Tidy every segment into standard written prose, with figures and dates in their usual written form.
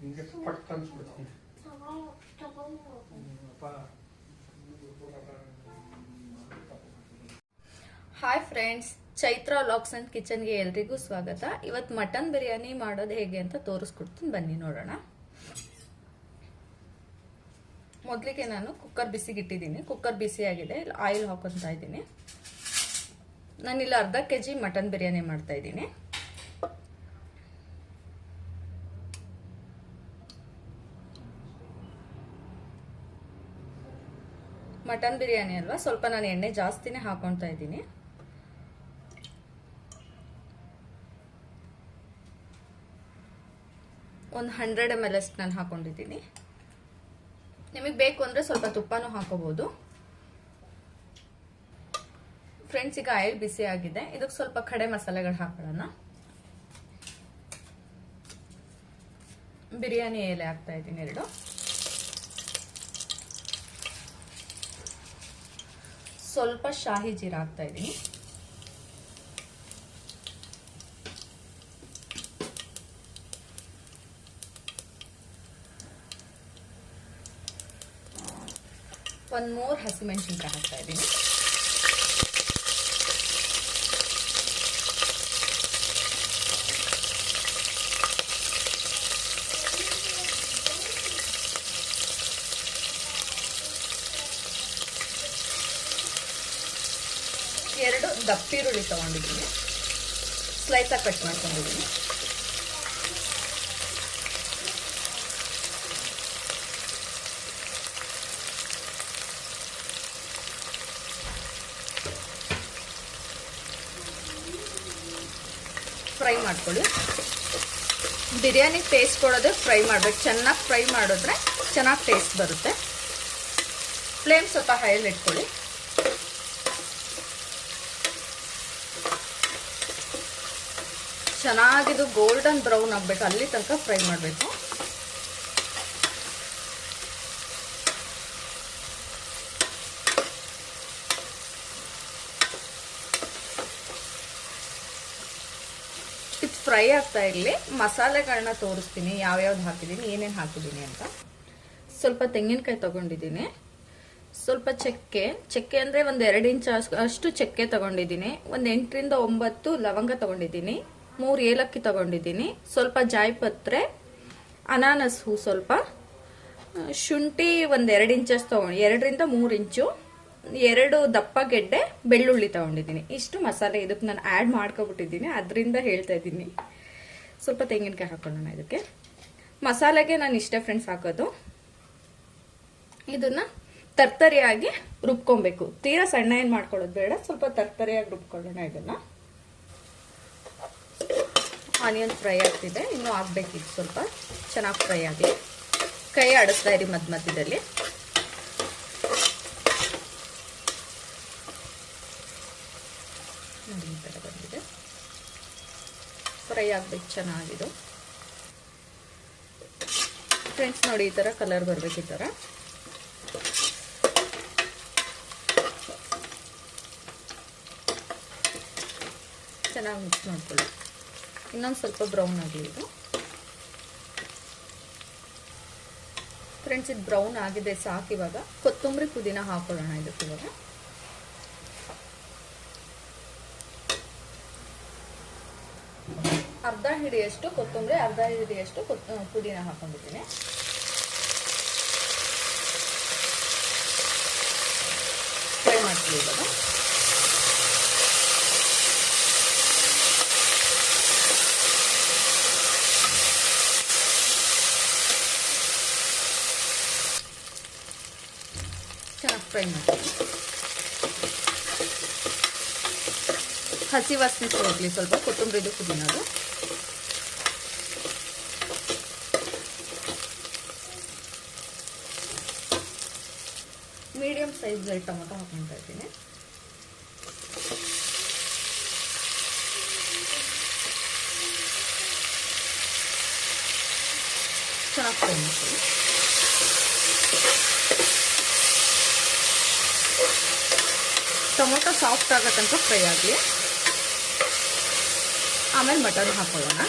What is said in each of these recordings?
ಹಿಂಗೆ ಪಟ್ ಅನ್ಸ್ಬಿಡ್ತೀನಿ. Hi friends, Chaitra vlogs and ಕಿಚನ್ಗೆ ಎಲ್ರಿಗೂ ಸ್ವಾಗತ. ಇವತ್ತು ಮಟನ್ ಬಿರಿಯಾನಿ ಮಾಡೋದು ಹೇಗೆ ಅಂತ ತೋರಿಸ್ಕೊಡ್ತೀನಿ, ಬನ್ನಿ ನೋಡೋಣ. ಮೊದಲಿಗೆ ನಾನು ಕುಕ್ಕರ್ ಬಿಸಿಗಿಟ್ಟಿದ್ದೀನಿ. ಕುಕ್ಕರ್ ಬಿಸಿ ಆಗಿದೆ, ಆಯಿಲ್ ಹಾಕೊತಾ ಇದ್ದೀನಿ. ನಾನಿಲ್ಲಿ ಅರ್ಧ ಕೆಜಿ ಮಟನ್ ಬಿರಿಯಾನಿ ಮಾಡ್ತಾ ಇದ್ದೀನಿ. ಮಟನ್ ಬಿರಿಯಾನಿ ಅಲ್ವಾ, ಸ್ವಲ್ಪ ನಾನು ಎಣ್ಣೆ ಜಾಸ್ತಿನೇ ಹಾಕೊತಾ ಇದ್ದೀನಿ. ಒಂದು 100 ml ಅಷ್ಟು ನಾನು ಹಾಕೊಂಡಿದ್ದೀನಿ. ನಿಮಗೆ ಬೇಕು ಅಂದರೆ ಸ್ವಲ್ಪ ತುಪ್ಪನೂ ಹಾಕೋಬಹುದು. ಫ್ರೆಂಡ್ಸ್, ಈಗ ಆಯಿಲ್ ಬಿಸಿ ಆಗಿದೆ. ಇದಕ್ಕೆ ಸ್ವಲ್ಪ ಖಡೆ ಮಸಾಲೆಗಳು ಹಾಕೊಳ್ಳೋಣ. ಬಿರಿಯಾನಿ ಎಲೆ ಹಾಕ್ತಾ ಇದ್ದೀನಿ 2. ಸ್ವಲ್ಪ ಶಾಹಿ ಜೀರಾ ಹಾಕ್ತಾ ಇದ್ದೀನಿ. ಒಂದು 3 ಹಸಿಮೆಣಸಿನಕಾಯಿ ಹಾಕ್ತಾ ಇದ್ದೀನಿ. ಎರಡು ದಪ್ಪಿರುಳ್ಳಿ ತಗೊಂಡಿದ್ದೀನಿ, ಸ್ಲೈಸ್ ಆಗಿ ಕಟ್ ಮಾಡ್ಕೊಂಡಿದ್ದೀನಿ. ಫ್ರೈ ಮಾಡ್ಕೊಳ್ಳಿ. ಬಿರಿಯಾನಿ ಟೇಸ್ಟ್ ಕೊಡೋದು ಫ್ರೈ ಮಾಡ್ಬೇಕು. ಚೆನ್ನಾಗಿ ಫ್ರೈ ಮಾಡಿದ್ರೆ ಚೆನ್ನಾಗಿ ಟೇಸ್ಟ್ ಬರುತ್ತೆ. ಫ್ಲೇಮ್ ಸ್ವಲ್ಪ ಹೈಯಲ್ಲಿ ಇಟ್ಕೊಳ್ಳಿ. ಚೆನ್ನಾಗಿದು ಗೋಲ್ಡನ್ ಬ್ರೌನ್ ಆಗಬೇಕು, ಅಲ್ಲಿ ತನಕ ಫ್ರೈ ಮಾಡಬೇಕು. ಇದು ಫ್ರೈ ಆಗ್ತಾ ಇರಲಿ. ಮಸಾಲೆಗಳನ್ನ ತೋರಿಸ್ತೀನಿ, ಯಾವ್ಯಾವ್ದು ಹಾಕಿದ್ದೀನಿ, ಏನೇನು ಹಾಕಿದ್ದೀನಿ ಅಂತ. ಸ್ವಲ್ಪ ತೆಂಗಿನಕಾಯಿ ತಗೊಂಡಿದ್ದೀನಿ, ಸ್ವಲ್ಪ ಚಕ್ಕೆ ಅಂದರೆ ಒಂದು 2 ಇಂಚ್ ಅಷ್ಟು ಚಕ್ಕೆ ತಗೊಂಡಿದ್ದೀನಿ. ಒಂದು 8 ರಿಂದ 9 ಲವಂಗ ತಗೊಂಡಿದ್ದೀನಿ. 3 ಏಲಕ್ಕಿ ತಗೊಂಡಿದ್ದೀನಿ. ಸ್ವಲ್ಪ ಜಾಯಿಪತ್ರೆ, ಅನಾನಸ್ ಹೂ, ಸ್ವಲ್ಪ ಶುಂಠಿ ಒಂದು 2 ಇಂಚಸ್ ತಗೊಂಡು, 2 ರಿಂದ 3 ಇಂಚು, 2 ದಪ್ಪ ಗೆಡ್ಡೆ ಬೆಳ್ಳುಳ್ಳಿ ತಗೊಂಡಿದ್ದೀನಿ. ಇಷ್ಟು ಮಸಾಲೆ ಇದಕ್ಕೆ ನಾನು ಆ್ಯಡ್ ಮಾಡ್ಕೊಬಿಟ್ಟಿದ್ದೀನಿ, ಅದರಿಂದ ಹೇಳ್ತಾ ಇದ್ದೀನಿ. ಸ್ವಲ್ಪ ತೆಂಗಿನಕಾಯಿ ಹಾಕೊಳ್ಳೋಣ ಇದಕ್ಕೆ. ಮಸಾಲೆಗೆ ನಾನು ಇಷ್ಟೇ ಫ್ರೆಂಡ್ಸ್ ಹಾಕೋದು. ಇದನ್ನ ತರ್ತರಿಯಾಗಿ ರುಬ್ಕೊಬೇಕು. ತೀರಾ ಸಣ್ಣ ಏನು ಮಾಡ್ಕೊಳ್ಳೋದು ಬೇಡ, ಸ್ವಲ್ಪ ತರ್ತರಿಯಾಗಿ ರುಬ್ಕೊಳ್ಳೋಣ. ಇದನ್ನ ಆನಿಯನ್ ಫ್ರೈ ಆಗ್ತಿದೆ, ಇನ್ನೂ ಆಗ್ಬೇಕಿತ್ತು. ಸ್ವಲ್ಪ ಚೆನ್ನಾಗಿ ಫ್ರೈ ಆಗಿ ಕೈ ಆಡಿಸ್ತಾ ಇರಿ ಮಧ್ಯದಲ್ಲಿ. ನೋಡಿ, ಈ ಥರ ಬಂದಿದೆ. ಫ್ರೈ ಆಗ್ಬೇಕು ಚೆನ್ನಾಗಿದು ಫ್ರೆಂಡ್ಸ್. ನೋಡಿ, ಈ ಥರ ಕಲರ್ ಬರ್ಬೇಕು. ಈ ಥರ ಚೆನ್ನಾಗಿ ಮಿಕ್ಸ್ ಮಾಡ್ಕೊಳ್ಳಿ. ಇನ್ನೊಂದು ಸ್ವಲ್ಪ ಬ್ರೌನ್ ಆಗಲಿ ಇದು. ಫ್ರೆಂಡ್ಸ್, ಇದು ಬ್ರೌನ್ ಆಗಿದೆ, ಸಾಕು. ಇವಾಗ ಕೊತ್ತಂಬರಿ ಪುದೀನ ಹಾಕೊಳ್ಳೋಣ ಇದಕ್ಕೆ. ಇವಾಗ ಅರ್ಧ ಹಿಡಿಯಷ್ಟು ಕೊತ್ತಂಬರಿ, ಅರ್ಧ ಹಿಡಿಯಷ್ಟು ಪುದೀನ ಹಾಕೊಂಡಿದ್ದೀನಿ. ಫ್ರೈ ಮಾಡ್ತೀವಿ ಇವಾಗ. ಚೆನ್ನಾಗಿ ಫ್ರೈ ಮಾಡ್ತೀವಿ. ಹಸಿ ವಾಸನೆ ಹೋಗ್ಲಿ ಸ್ವಲ್ಪ ಕೊತ್ತಂಬರಿದು ಪುದೀನದು. ಮೀಡಿಯಂ ಸೈಜ್ ಟೊಮೊಟೊ ಹಾಕೊಳ್ತಾ ಇದ್ದೀನಿ. ಚೆನ್ನಾಗಿ ಫ್ರೈ ಮಾಡ್ತೀವಿ. ಟೊಮೊಟೊ ಸಾಫ್ಟ್ ಆಗೋ ತನಕ ಫ್ರೈ ಆಗಲಿ. ಆಮೇಲೆ ಮಟನ್ ಹಾಕೊಳ್ಳೋಣ.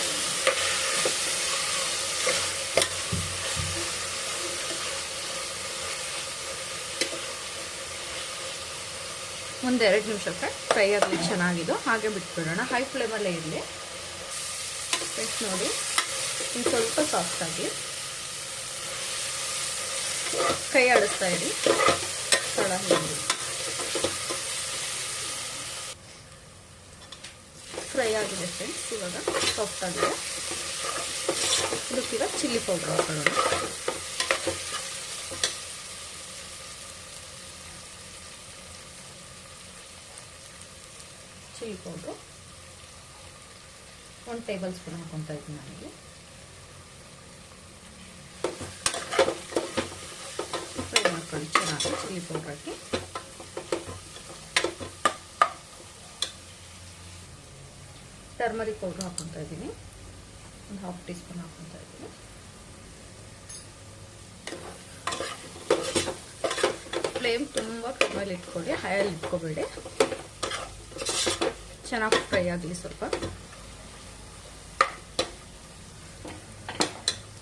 ಒಂದು 2 ನಿಮಿಷ ಫ್ರೈ ಆಗಲಿ ಚೆನ್ನಾಗಿದ್ದು. ಹಾಗೆ ಬಿಟ್ಬಿಡೋಣ, ಹೈ ಫ್ಲೇಮಲ್ಲೇ ಇರಲಿ. ಫ್ರೆಂಡ್ಸ್ ನೋಡಿ, ಇನ್ನು ಸ್ವಲ್ಪ ಸಾಫ್ಟ್ ಆಗಿ ಕೈ ಆಡಿಸ್ತಾ ಇರಿ, ತಳ ಹಿಡಿದು ಫ್ರೈ ಆಗಿದೆ ಫ್ರೆಂಡ್ಸ್. ಇವಾಗ ಸಾಫ್ಟ್ ಆಗಿದೆ. ಇದಕ್ಕೀಗ ಚಿಲ್ಲಿ ಪೌಡರ್ ಹಾಕೊಳ್ಳೋಣ. ಚಿಲ್ಲಿ ಪೌಡ್ರು 1 ಟೇಬಲ್ ಸ್ಪೂನ್ ಹಾಕೊತಾ ಇದ್ದೀನಿ ನನಗೆ. ಫ್ರೈ ಮಾಡ್ಕೊಳ್ಳಿ ಚೆನ್ನಾಗಿ ಚಿಲ್ಲಿ ಪೌಡ್ರ್ ಹಾಕಿ. ಟರ್ಮರಿಕ್ ಪೌಡ್ರ್ ಹಾಕೊತಾ ಇದ್ದೀನಿ, ಒಂದು 1/2 ಟೀ ಸ್ಪೂನ್ ಹಾಕೊತಾ ಇದ್ದೀನಿ. ಫ್ಲೇಮ್ ತುಂಬ ಕಡಿಮೆಲಿ ಇಟ್ಕೊಳ್ಳಿ, ಹೈಯಲ್ಲಿ ಇಟ್ಕೋಬೇಡಿ. ಚೆನ್ನಾಗಿ ಫ್ರೈ ಆಗಲಿ ಸ್ವಲ್ಪ.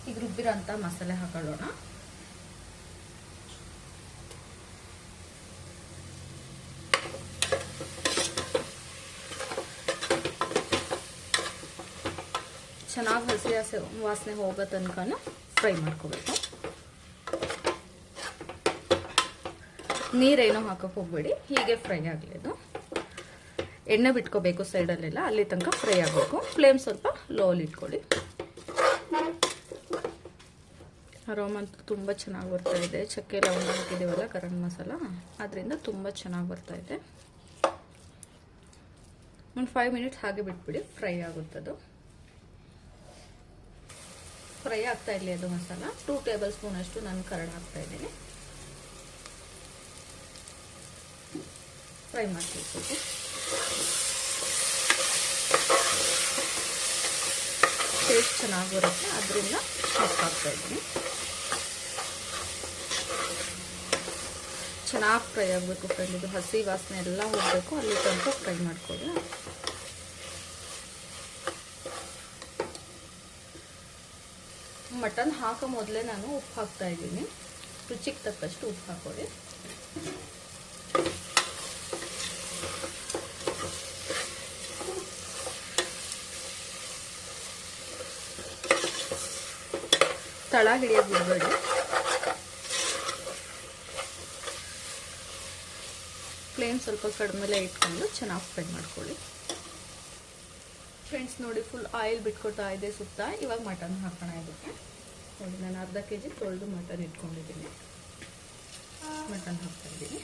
ಈಗ ರುಬ್ಬಿರೋಂಥ ಮಸಾಲೆ ಹಾಕೊಳ್ಳೋಣ. ಚೆನ್ನಾಗಿ ಹಸಿ ವಾಸನೆ ಹೋಗೋ ತನಕ ಫ್ರೈ ಮಾಡ್ಕೋಬೇಕು. ನೀರೇನೋ ಹಾಕಕ್ಕೆ ಹೋಗ್ಬೇಡಿ, ಹೀಗೆ ಫ್ರೈ ಆಗಲಿ. ಇದು ಎಣ್ಣೆ ಬಿಟ್ಕೋಬೇಕು ಸೈಡಲ್ಲೆಲ್ಲ, ಅಲ್ಲಿ ತನಕ ಫ್ರೈ ಆಗಬೇಕು. ಫ್ಲೇಮ್ ಸ್ವಲ್ಪ ಲೋಲಿ ಇಟ್ಕೊಳ್ಳಿ. ಅರೋಮ ಅಂತೂ ತುಂಬ ಚೆನ್ನಾಗಿ ಬರ್ತಾ ಇದೆ. ಚಕ್ಕೆ ಲವಂಗ ಹಾಕಿದ್ದೀವಲ್ಲ ಗರಂ ಮಸಾಲ, ಅದರಿಂದ ತುಂಬ ಚೆನ್ನಾಗಿ ಬರ್ತಾ ಇದೆ. ಒಂದು 5 ಮಿನಿಟ್ಸ್ ಹಾಗೆ ಬಿಟ್ಬಿಡಿ, ಫ್ರೈ ಆಗುತ್ತದು. ಫ್ರೈ ಆಗ್ತಾ ಇರಲಿ ಅದು ಮಸಾಲ. 2 ಟೇಬಲ್ ಸ್ಪೂನ್ ಅಷ್ಟು ನಾನು ಕರಡ್ ಹಾಕ್ತಾ ಇದ್ದೀನಿ. ಫ್ರೈ ಮಾಡ್ತಿರ್ಬೇಕು. ಟೇಸ್ಟ್ ಚೆನ್ನಾಗಿ ಬರುತ್ತೆ, ಅದರಿಂದ ಹಾಕ್ತಾ ಇದ್ದೀನಿ. ಚೆನ್ನಾಗಿ ಫ್ರೈ ಆಗಬೇಕು ಫ್ರೆಂಡ್. ಇದು ಹಸಿ ವಾಸನೆ ಎಲ್ಲ ಹೋಗಬೇಕು, ಅಲ್ಲಿ ತನಕ ಫ್ರೈ ಮಾಡ್ಕೊಳ್ಳಿ. ಮಟನ್ ಹಾಕೋ ಮೊದಲೇ ನಾನು ಉಪ್ಪು ಹಾಕ್ತಾ ಇದ್ದೀನಿ. ರುಚಿಗೆ ತಕ್ಕಷ್ಟು ಉಪ್ಪು ಹಾಕೊಳ್ಳಿ. ತಳ ಹಿಡಿಯೋದು ಬಿಡಬೇಡಿ. ಫ್ಲೇಮ್ ಸ್ವಲ್ಪ ಕಡಿಮೆಲೆ ಇಟ್ಕೊಂಡು ಚೆನ್ನಾಗಿ ಫ್ರೈ ಮಾಡ್ಕೊಳ್ಳಿ. ಫ್ರೆಂಡ್ಸ್ ನೋಡಿ, ಫುಲ್ ಆಯಿಲ್ ಬಿಟ್ಕೊಳ್ತಾ ಇದೆ ಸುತ್ತ. ಇವಾಗ ಮಟನ್ ಹಾಕೋಣ ಇದಕ್ಕೆ. ನೋಡಿ, ನಾನು ಅರ್ಧ kg ತೊಳೆದು ಮಟನ್ ಇಟ್ಕೊಂಡಿದ್ದೀನಿ. ಮಟನ್ ಹಾಕ್ತಾ ಇದ್ದೀನಿ.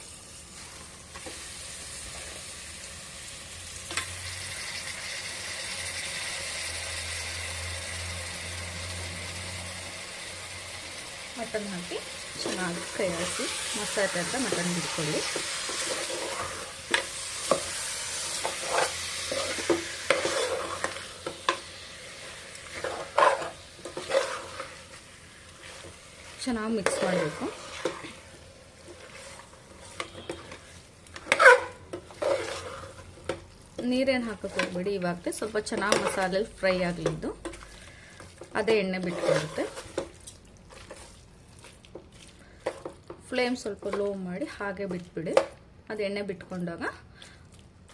ಮಟನ್ ಹಾಕಿ ಚೆನ್ನಾಗಿ ಕೈ ಹಾಕಿ ಮಸಾಲೆ ಅಂತ ಮಟನ್ ಬಿಟ್ಕೊಳ್ಳಿ. ಚೆನ್ನಾಗಿ ಮಿಕ್ಸ್ ಮಾಡಬೇಕು. ನೀರೇನು ಹಾಕಕ್ಕೆ ಹೋಗ್ಬೇಡಿ. ಇವಾಗ ಸ್ವಲ್ಪ ಚೆನ್ನಾಗಿ ಮಸಾಲೆಯಲ್ಲಿ ಫ್ರೈ ಆಗಲಿದ್ದು ಅದೇ ಎಣ್ಣೆ ಬಿಟ್ಕೊಳ್ಳುತ್ತೆ. ಫ್ಲೇಮ್ ಸ್ವಲ್ಪ ಲೋ ಮಾಡಿ ಹಾಗೆ ಬಿಟ್ಬಿಡಿ. ಅದು ಎಣ್ಣೆ ಬಿಟ್ಕೊಂಡಾಗ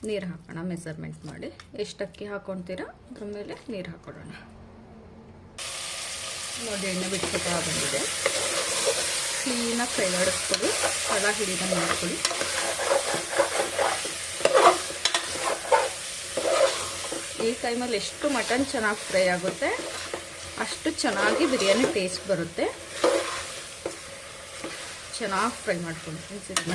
ನೀರು ಹಾಕೋಣ. ಮೆಜರ್ಮೆಂಟ್ ಮಾಡಿ ಎಷ್ಟು ಅಕ್ಕಿ ಹಾಕೊತೀರಾ ಅದ್ರ ಮೇಲೆ ನೀರು ಹಾಕೊಳ್ಳೋಣ. ನೋಡಿ, ಎಣ್ಣೆ ಬಿಟ್ಕೊತಾ ಬಂದಿದೆ. ಕ್ಲೀನಾಗಿ ಫ್ರೈ ಆಡಿಸ್ಕೊಳ್ಳಿ, ತಳ ಹಿಡಿದಂಗೆ ಮಾಡ್ಕೊಳ್ಳಿ. ಈ ಟೈಮಲ್ಲಿ ಎಷ್ಟು ಮಟನ್ ಚೆನ್ನಾಗಿ ಫ್ರೈ ಆಗುತ್ತೆ ಅಷ್ಟು ಚೆನ್ನಾಗಿ ಬಿರಿಯಾನಿ ಟೇಸ್ಟ್ ಬರುತ್ತೆ. ಚೆನ್ನಾಗಿ ಫ್ರೈ ಮಾಡ್ಕೊಂಡು ಫ್ರೆಂಡ್ಸ್ ಇದನ್ನ.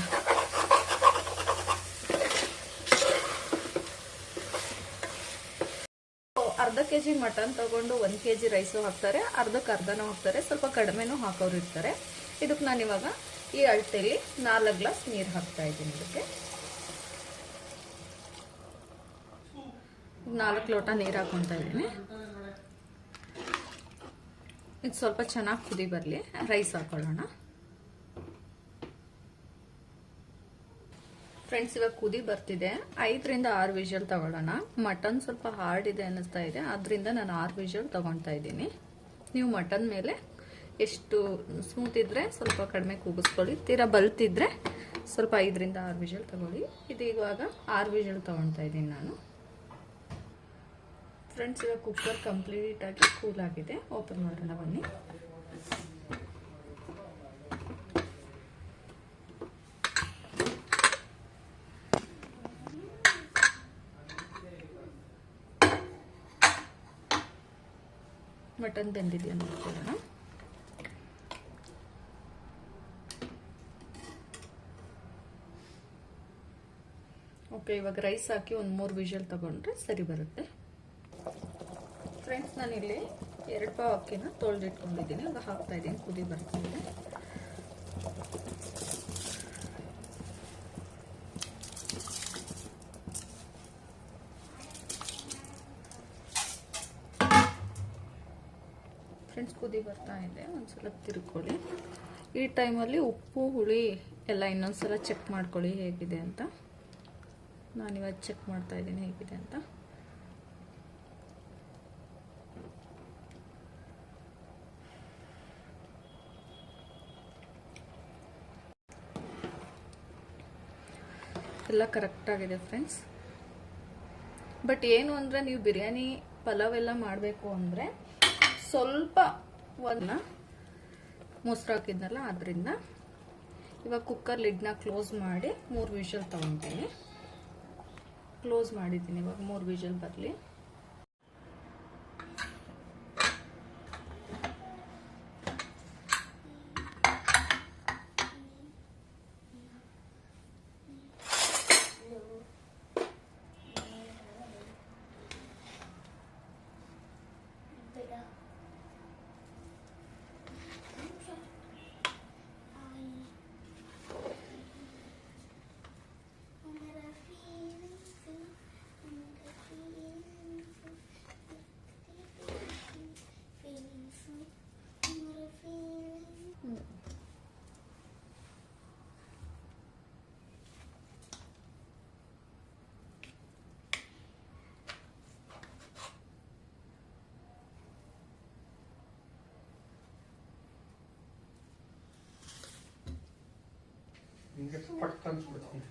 ಅರ್ಧ kg ಮಟನ್ ತಗೊಂಡು 1 kg ರೈಸು ಹಾಕ್ತಾರೆ, ಅರ್ಧಕ್ಕೆ ಅರ್ಧನೂ ಹಾಕ್ತಾರೆ, ಸ್ವಲ್ಪ ಕಡಿಮೆನೂ ಹಾಕೋರು ಇರ್ತಾರೆ. ಇದಕ್ಕೆ ನಾನು ಇವಾಗ ಈ ಅಳತೆಯಲ್ಲಿ 4 ಗ್ಲಾಸ್ ನೀರು ಹಾಕ್ತಾ ಇದ್ದೀನಿ. ಇದಕ್ಕೆ 4 ಲೋಟ ನೀರು ಹಾಕೊತಾ ಇದ್ದೀನಿ. ಇದು ಸ್ವಲ್ಪ ಚೆನ್ನಾಗಿ ಕುದಿ ಬರಲಿ. ರೈಸ್ ಹಾಕೊಳ್ಳೋಣ. ಫ್ರೆಂಡ್ಸ್, ಇವಾಗ ಕುದಿ ಬರ್ತಿದೆ. 5 ರಿಂದ 6 ವಿಷಲ್ ತಗೊಳ್ಳೋಣ. ಮಟನ್ ಸ್ವಲ್ಪ ಹಾರ್ಡ್ ಇದೆ ಅನ್ನಿಸ್ತಾ ಇದೆ, ಅದರಿಂದ ನಾನು 6 ವಿಷಲ್ ತಗೊತಾ ಇದ್ದೀನಿ. ನೀವು ಮಟನ್ ಮೇಲೆ ಎಷ್ಟು ಸ್ಮೂತ್ ಇದ್ರೆ ಸ್ವಲ್ಪ ಕಡಿಮೆ ಕೂಗಿಸ್ಕೊಳ್ಳಿ, ತೀರಾ ಬಲ್ತಿದ್ರೆ ಸ್ವಲ್ಪ 5ರಿಂದ 6 ವಿಷಲ್ ತಗೊಳ್ಳಿ. ಇದು ಇವಾಗ 6 ವಿಷಲ್ ತಗೊಳ್ತಾ ಇದ್ದೀನಿ ನಾನು. ಫ್ರೆಂಡ್ಸ್, ಇವಾಗ ಕುಕ್ಕರ್ ಕಂಪ್ಲೀಟಾಗಿ ಕೂಲ್ ಆಗಿದೆ. ಓಪನ್ ಮಾಡೋಣ ಬನ್ನಿ. ಮಟನ್ ಬೆಂದಿದೆಯಾ ನೋಡ್ಕೊಳ್ಳೋಣ. ಓಕೆ, ಇವಾಗ ರೈಸ್ ಹಾಕಿ ಒಂದು 3 ವಿಷಲ್ ತಗೊಂಡ್ರೆ ಸರಿ ಬರುತ್ತೆ. ಫ್ರೆಂಡ್ಸ್, ನಾನಿಲ್ಲಿ 2 ಪಾವ್ ಅಕ್ಕಿನ ತೊಳೆದಿಟ್ಕೊಂಡಿದ್ದೀನಿ. ಇವಾಗ ಹಾಕ್ತಾ ಇದ್ದೀನಿ. ಕುದಿ ಬರ್ತಿದೆ. ಫ್ರೆಂಡ್ಸ್, ಕುದಿ ಬರ್ತಾ ಇದೆ. ಒಂದ್ಸಲ ತಿರ್ಕೊಳ್ಳಿ. ಈ ಟೈಮಲ್ಲಿ ಉಪ್ಪು ಹುಳಿ ಎಲ್ಲ ಇನ್ನೊಂದ್ಸಲ ಚೆಕ್ ಮಾಡ್ಕೊಳ್ಳಿ ಹೇಗಿದೆ ಅಂತ. ನಾನಿವಾಗ ಚೆಕ್ ಮಾಡ್ತಾ ಇದ್ದೀನಿ ಹೇಗಿದೆ ಅಂತ. ಎಲ್ಲ ಕರೆಕ್ಟಾಗಿದೆ ಫ್ರೆಂಡ್ಸ್. ಬಟ್ ಏನು ಅಂದರೆ, ನೀವು ಬಿರಿಯಾನಿ ಪಲಾವ್ ಎಲ್ಲ ಮಾಡಬೇಕು ಅಂದರೆ ಸ್ವಲ್ಪ ಒಂದು ಮೊಸರು ಹಾಕಿದ್ನಲ್ಲ, ಅದರಿಂದ ಇವಾಗ ಕುಕ್ಕರ್ ಲಿಡ್ನ ಕ್ಲೋಸ್ ಮಾಡಿ 3 ವಿಷಲ್ ತಗೊತೀನಿ. ಕ್ಲೋಸ್ ಮಾಡಿದ್ದೀನಿ. ಇವಾಗ 3 ವಿಷಲ್ ಬರಲಿ. ಹಿಂಗೆ ಪಟ್ ತಂದ್ಬಿಡ್ತೀನಿ.